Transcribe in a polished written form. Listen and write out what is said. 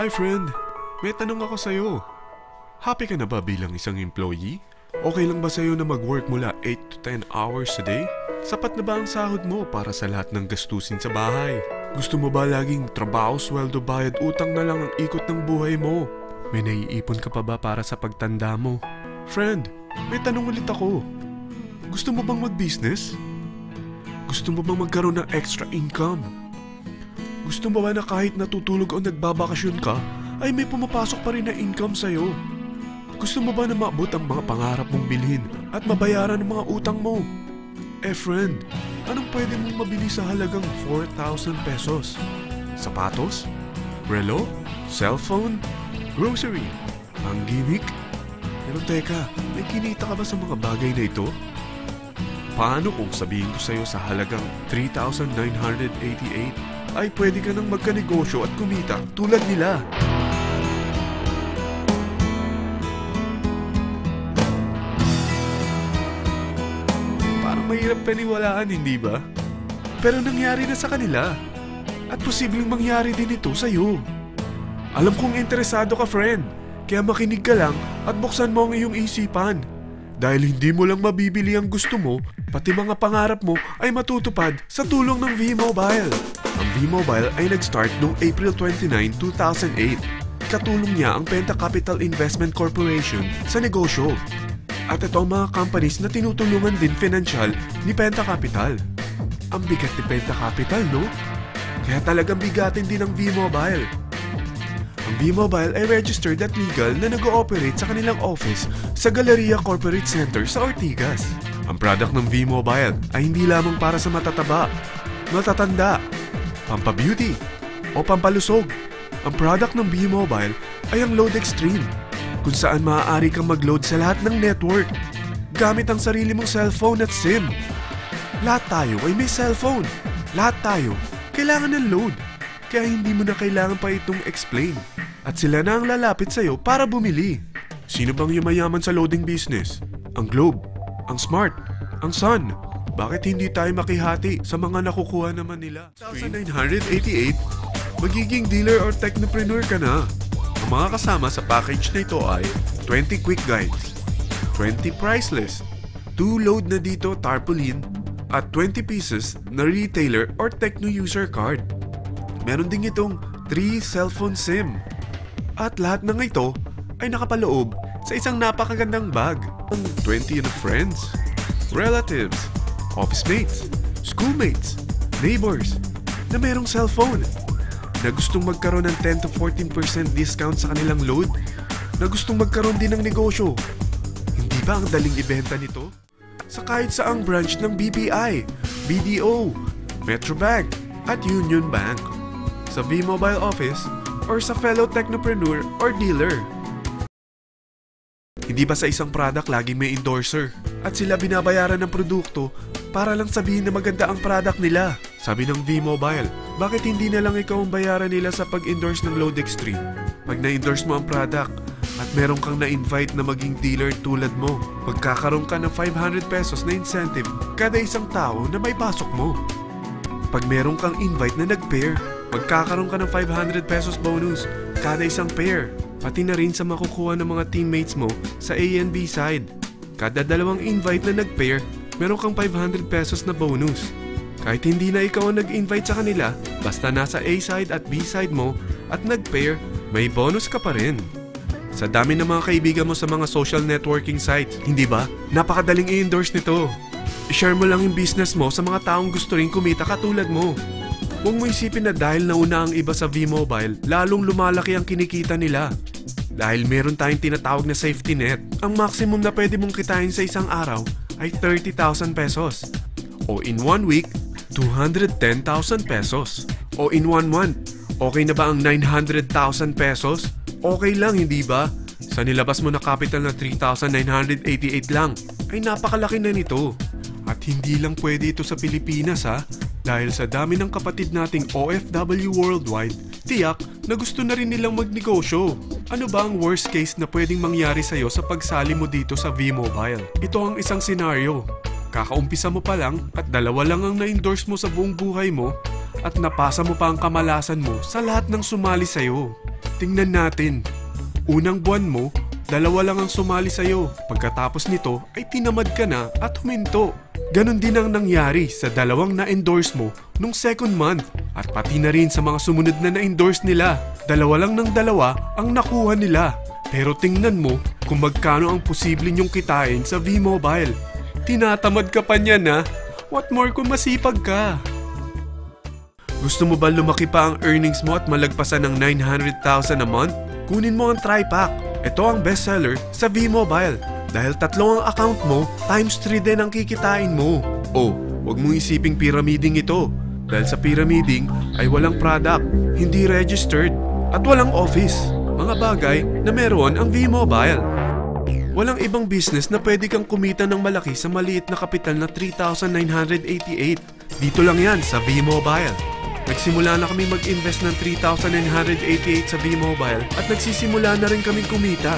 Hi friend, may tanong ako sa'yo. Happy ka na ba bilang isang employee? Okay lang ba sa'yo na mag-work mula 8 to 10 hours a day? Sapat na ba ang sahod mo para sa lahat ng gastusin sa bahay? Gusto mo ba laging trabaho, sweldo, bayad, utang na lang ang ikot ng buhay mo? May naiipon ka pa ba para sa pagtanda mo? Friend, may tanong ulit ako. Gusto mo bang mag-business? Gusto mo bang magkaroon ng extra income? Gusto mo ba na kahit natutulog o nagbabakasyon ka, ay may pumapasok pa rin na income sa'yo? Gusto mo ba na maabot ang mga pangarap mong bilhin at mabayaran ang mga utang mo? Friend, anong pwede mong mabili sa halagang 4,000 pesos? Sapatos? Relo? Cellphone? Grocery? Pang-gimmick? Pero teka, may kinita ka ba sa mga bagay na ito? Paano kung sabihin ko sa'yo sa halagang 3,988 ay pwede ka nang magkanegosyo at kumita tulad nila? Mahirap paniwalaan, hindi ba? Pero nangyari na sa kanila. At posibleng mangyari din ito sa'yo. Alam kong interesado ka, friend. Kaya makinig ka lang at buksan mo ang iyong isipan. Dahil hindi mo lang mabibili ang gusto mo, pati mga pangarap mo ay matutupad sa tulong ng V-Mobile. Ang V-Mobile ay nag-start noong April 29, 2008. Katulong niya ang Penta Capital Investment Corporation sa negosyo. At ito ang mga companies na tinutulungan din financial ni Penta Capital. Ang bigat ni Penta Capital, no? Kaya talagang bigatin din ang V-Mobile. Ang V-Mobile ay registered at legal na nag-ooperate sa kanilang office sa Galleria Corporate Center sa Ortigas. Ang product ng V-Mobile ay hindi lamang para sa matataba, matatanda, pampabeauty, o pampalusog. Ang product ng V-Mobile ay ang Load Extreme, kung saan maaari kang mag-load sa lahat ng network gamit ang sarili mong cellphone at SIM. Lahat tayo ay may cellphone. Lahat tayo kailangan ng load. Kaya hindi mo na kailangan pa itong explain. At sila na ang lalapit sa'yo para bumili. Sino bang yumayaman sa loading business? Ang Globe, ang Smart, ang Sun. Bakit hindi tayo makihati sa mga nakukuha naman nila? 1,988, magiging dealer or technopreneur ka na. Ang mga kasama sa package na ito ay 20 quick guides, 20 price list, 2 load na dito tarpaulin, at 20 pieces na retailer or techno user card. Meron din itong 3 cellphone SIM. At lahat ng ito ay nakapaloob sa isang napakagandang bag. Ang 20 na friends, relatives, office mates, schoolmates, neighbors na merong cellphone, na gustong magkaroon ng 10 to 14% discount sa kanilang load, na gustong magkaroon din ng negosyo. Hindi ba ang daling ibenta nito? Sa kahit saang branch ng BPI, BDO, Metrobank, at Union Bank, sa V-Mobile office, or sa fellow technopreneur or dealer. Hindi ba sa isang product laging may endorser at sila binabayaran ng produkto para lang sabihin na maganda ang product nila? Sabi ng V-Mobile, bakit hindi na lang ikaw ang bayaran nila sa pag-endorse ng Load Extreme? Pag na-endorse mo ang product at meron kang na-invite na maging dealer tulad mo, magkakaroon ka ng 500 pesos na incentive kada isang tao na may pasok mo. Pag meron kang invite na nag-pair, magkakaroon ka ng 500 pesos bonus kada isang pair. Pati na rin sa makukuha ng mga teammates mo sa A and B side. Kada dalawang invite na nag-pair, meron kang 500 pesos na bonus. Kahit hindi na ikaw ang nag-invite sa kanila, basta nasa A side at B side mo at nag-pair, may bonus ka pa rin. Sa dami ng mga kaibigan mo sa mga social networking sites, hindi ba? Napakadaling i-endorse nito. I-share mo lang yung business mo sa mga taong gusto rin kumita katulad mo. Huwag mo isipin na dahil nauna ang iba sa V-Mobile, lalong lumalaki ang kinikita nila. Dahil meron tayong tinatawag na safety net, ang maximum na pwede mong kitain sa isang araw ay 30,000 pesos. O in 1 week, 210,000 pesos. O in 1 month, okay na ba ang 900,000 pesos? Okay lang, hindi ba? Sa nilabas mo na capital na 3,988 lang, ay napakalaki na nito. At hindi lang pwede ito sa Pilipinas ha, dahil sa dami ng kapatid nating OFW worldwide, tiyak na gusto na rin nilang magnegosyo. Ano ba ang worst case na pwedeng mangyari sa'yo sa pagsali mo dito sa V-Mobile? Ito ang isang senaryo. Kakaumpisa mo pa lang at 2 lang ang na-endorse mo sa buong buhay mo at napasa mo pa ang kamalasan mo sa lahat ng sumali sa'yo. Tingnan natin. Unang buwan mo, 2 lang ang sumali sa'yo. Pagkatapos nito ay tinamad ka na at huminto. Ganon din ang nangyari sa 2 na-endorse mo nung second month at pati na rin sa mga sumunod na na-endorse nila. 2 lang ng 2 ang nakuha nila. Pero tingnan mo kung magkano ang posible niyong kitain sa V-Mobile. Tinatamad ka pa niyan ha? What more kung masipag ka? Gusto mo ba lumaki pa ang earnings mo at malagpasan ng 900,000 a month? Kunin mo ang TriPack. Ito ang bestseller sa V-Mobile. Dahil 3 ang account mo, times 3 din ang kikitain mo. Oh, wag mong isiping pyramiding ito. Dahil sa pyramiding ay walang product, hindi registered, at walang office. Mga bagay na meron ang V-Mobile. Walang ibang business na pwede kang kumita ng malaki sa maliit na kapital na 3,988. Dito lang yan sa V-Mobile. Nagsimula na kami mag-invest ng 3,988 sa V-Mobile at nagsisimula na rin kaming kumita.